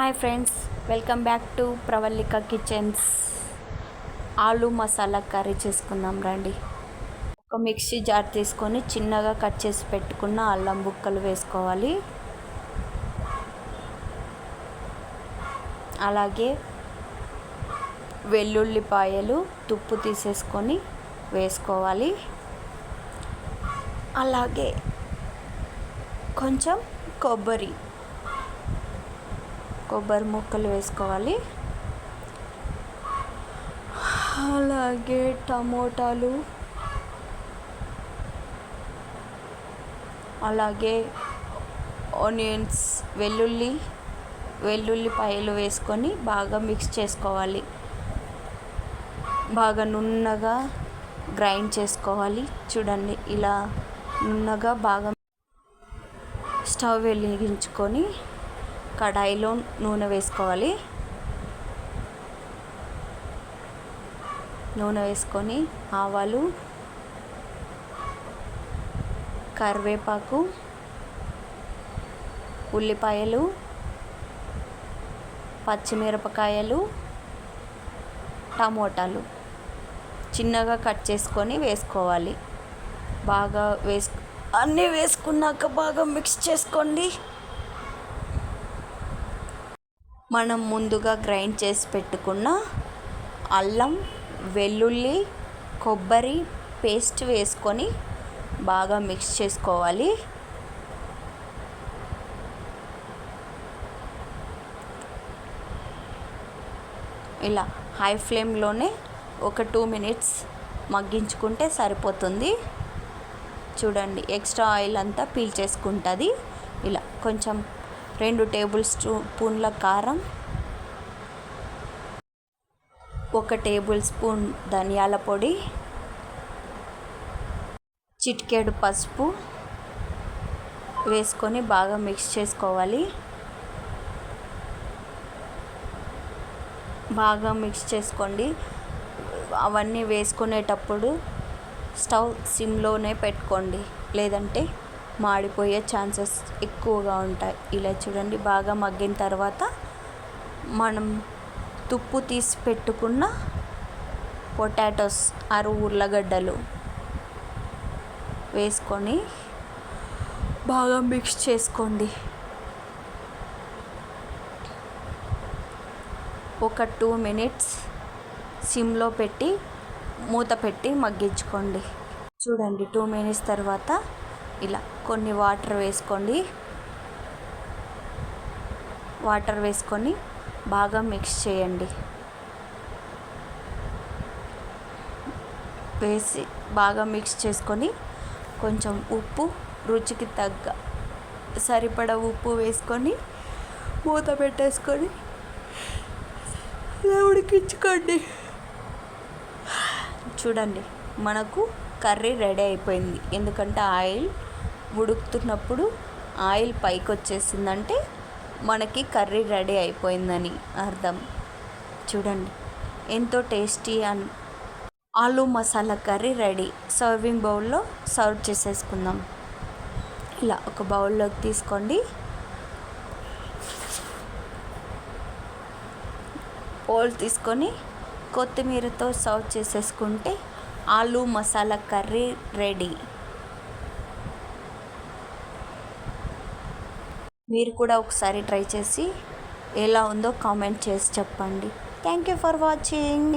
Hi friends, welcome back to Pravallika kitchens. ఆలు masala curry చేసుకుందాం రండి. ఒక మిక్సీ జార్ తీసుకొని చిన్నగా కట్ చేసి పెట్టుకున్న అల్లం ముక్కలు వేసుకోవాలి. అలాగే వెల్లుల్లిపాయలు తుప్పు తీసేసుకొని వేసుకోవాలి. అలాగే కొంచెం కొబ్బరి ముక్కలు వేసుకోవాలి. అలాగే టమోటాలు, అలాగే ఆనియన్స్, వెల్లుల్లిపాయలు వేసుకొని బాగా మిక్స్ చేసుకోవాలి. బాగా నున్నగా గ్రైండ్ చేసుకోవాలి. చూడండి, ఇలా నున్నగా బాగా. స్టవ్ వెలిగించుకొని కడాయిలో నూనె వేసుకోవాలి. నూనె వేసుకొని ఆవాలు, కరివేపాకు, ఉల్లిపాయలు, పచ్చిమిరపకాయలు, టమోటాలు చిన్నగా కట్ చేసుకొని వేసుకోవాలి. బాగా అన్నీ వేసుకున్నాక బాగా మిక్స్ చేసుకోండి. మనం ముందుగా గ్రైండ్ చేసి పెట్టుకున్న అల్లం, వెల్లుల్లి, కొబ్బరి పేస్ట్ వేసుకొని బాగా మిక్స్ చేసుకోవాలి. ఇలా హై ఫ్లేమ్లోనే ఒక 2 minutes మగ్గించుకుంటే సరిపోతుంది. చూడండి, ఎక్స్ట్రా ఆయిల్ అంతా పీల్చేసుకుంటుంది. ఇలా కొంచెం 2 tablespoons కారం, 1 tablespoon ధనియాల పొడి, చిటికెడు పసుపు వేసుకొని బాగా మిక్స్ చేసుకోవాలి. బాగా మిక్స్ చేసుకోండి. అవన్నీ వేసుకునేటప్పుడు స్టవ్ సిమ్లోనే పెట్టుకోండి, లేదంటే మాడిపోయే ఛాన్సెస్ ఎక్కువగా ఉంటాయి. ఇలా చూడండి, బాగా మగ్గిన తర్వాత మనం తుప్పు తీసి పెట్టుకున్న పొటాటోస్, 6 ఉర్లగడ్డలు వేసుకొని బాగా మిక్స్ చేసుకోండి. ఒక 2 minutes సిమ్లో పెట్టి మూత పెట్టి మగ్గించుకోండి. చూడండి, 2 minutes తర్వాత ఇలా కొన్ని వాటర్ వేసుకొని బాగా మిక్స్ చేయండి. వేసి బాగా మిక్స్ చేసుకొని కొంచెం ఉప్పు, రుచికి తగ్గ సరిపడా ఉప్పు వేసుకొని మూత పెట్టేసుకొని ఉడికించుకోండి. చూడండి, మనకు కర్రీ రెడీ అయిపోయింది. ఎందుకంటే ఆయిల్ ఉడుకుతున్నప్పుడు ఆయిల్ పైకి వచ్చేసిందంటే మనకి కర్రీ రెడీ అయిపోయిందని అర్థం. చూడండి, ఎంతో టేస్టీ ఆలు మసాలా కర్రీ రెడీ. సర్వింగ్ బౌల్లో సర్వ్ చేసేసుకుందాం. ఇలా ఒక బౌల్లోకి తీసుకోండి. బౌల్ తీసుకొని కొత్తిమీరతో సర్వ్ చేసేసుకుంటే ఆలు మసాలా కర్రీ రెడీ. మీరు కూడా ఒకసారి ట్రై చేసి ఎలా ఉందో కామెంట్ చేసి చెప్పండి. Thank you for watching.